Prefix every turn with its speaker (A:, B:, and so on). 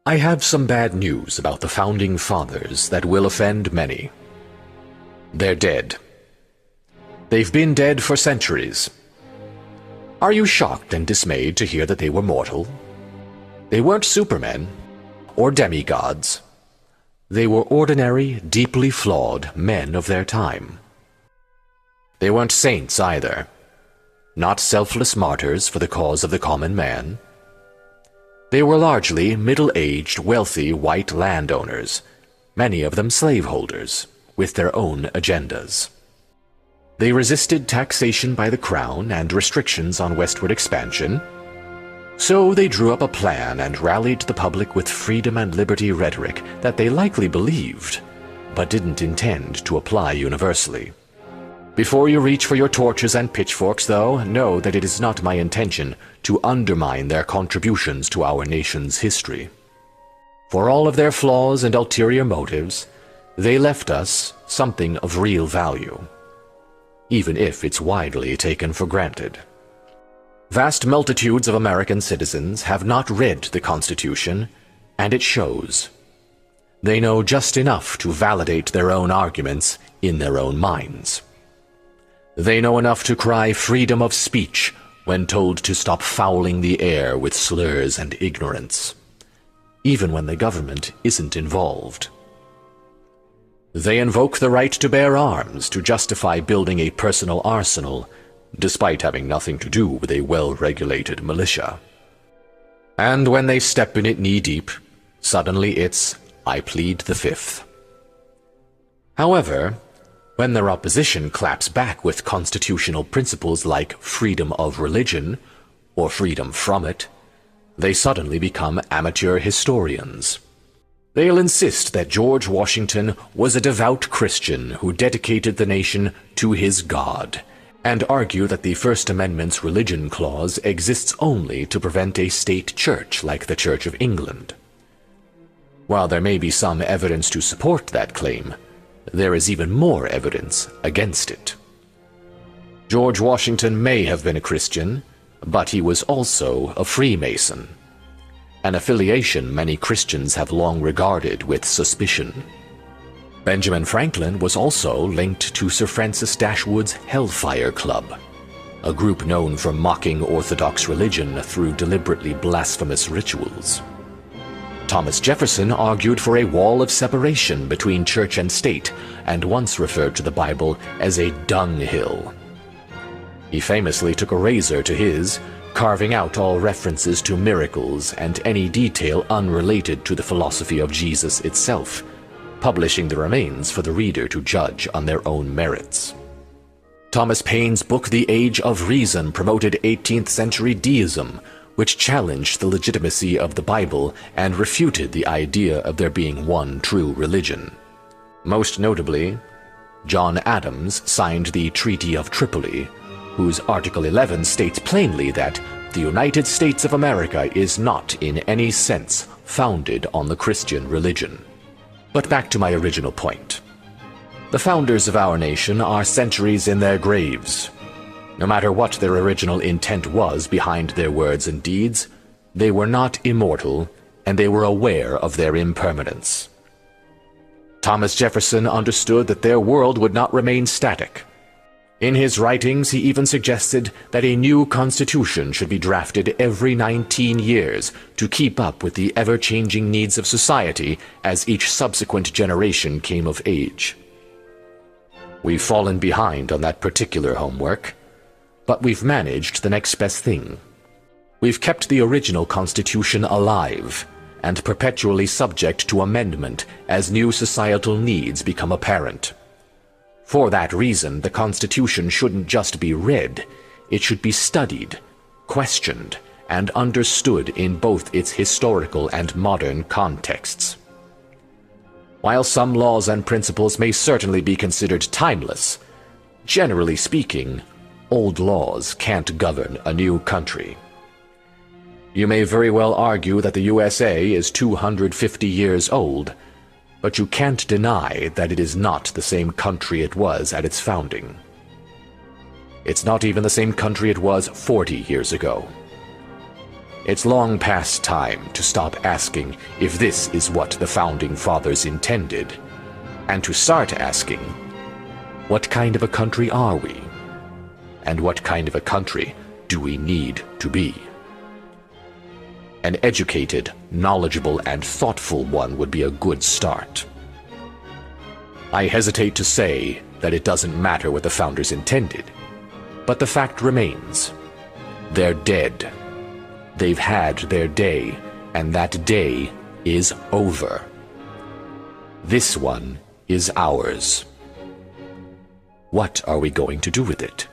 A: I have some bad news about the Founding Fathers that will offend many. They're dead. They've been dead for centuries. Are you shocked and dismayed to hear that they were mortal? They weren't supermen or demigods. They were ordinary, deeply flawed men of their time. They weren't saints either, not selfless martyrs for the cause of the common man. They were largely middle-aged, wealthy white landowners, many of them slaveholders, with their own agendas. They resisted taxation by the crown and restrictions on westward expansion, so they drew up a plan and rallied the public with freedom and liberty rhetoric that they likely believed, but didn't intend to apply universally. Before you reach for your torches and pitchforks, though, know that it is not my intention to undermine their contributions to our nation's history. For all of their flaws and ulterior motives, they left us something of real value, even if it's widely taken for granted. Vast multitudes of American citizens have not read the Constitution, and it shows. They know just enough to validate their own arguments in their own minds. They know enough to cry freedom of speech when told to stop fouling the air with slurs and ignorance, even when the government isn't involved. They invoke the right to bear arms to justify building a personal arsenal, despite having nothing to do with a well-regulated militia. And when they step in it knee-deep, suddenly it's, "I plead the Fifth." However, when their opposition claps back with constitutional principles like freedom of religion, or freedom from it, they suddenly become amateur historians. They'll insist that George Washington was a devout Christian who dedicated the nation to his God, and argue that the First Amendment's religion clause exists only to prevent a state church like the Church of England. While there may be some evidence to support that claim, there is even more evidence against it. George Washington may have been a Christian, but he was also a Freemason, an affiliation many Christians have long regarded with suspicion. Benjamin Franklin was also linked to Sir Francis Dashwood's Hellfire Club, a group known for mocking Orthodox religion through deliberately blasphemous rituals. Thomas Jefferson argued for a wall of separation between church and state, and once referred to the Bible as a dunghill. He famously took a razor to his, carving out all references to miracles and any detail unrelated to the philosophy of Jesus itself, publishing the remains for the reader to judge on their own merits. Thomas Paine's book The Age of Reason promoted 18th century deism, which challenged the legitimacy of the Bible and refuted the idea of there being one true religion. Most notably, John Adams signed the Treaty of Tripoli, whose Article 11 states plainly that the United States of America is not in any sense founded on the Christian religion. But back to my original point. The founders of our nation are centuries in their graves. No matter what their original intent was behind their words and deeds, they were not immortal, and they were aware of their impermanence. Thomas Jefferson understood that their world would not remain static. In his writings, he even suggested that a new constitution should be drafted every 19 years to keep up with the ever-changing needs of society as each subsequent generation came of age. We've fallen behind on that particular homework, but we've managed the next best thing. We've kept the original Constitution alive and perpetually subject to amendment as new societal needs become apparent. For that reason, the Constitution shouldn't just be read, it should be studied, questioned, and understood in both its historical and modern contexts. While some laws and principles may certainly be considered timeless, generally speaking, old laws can't govern a new country. You may very well argue that the USA is 250 years old, but you can't deny that it is not the same country it was at its founding. It's not even the same country it was 40 years ago. It's long past time to stop asking if this is what the Founding Fathers intended, and to start asking, what kind of a country are we? And what kind of a country do we need to be? An educated, knowledgeable, and thoughtful one would be a good start. I hesitate to say that it doesn't matter what the Founders intended, but the fact remains. They're dead. They've had their day, and that day is over. This one is ours. What are we going to do with it?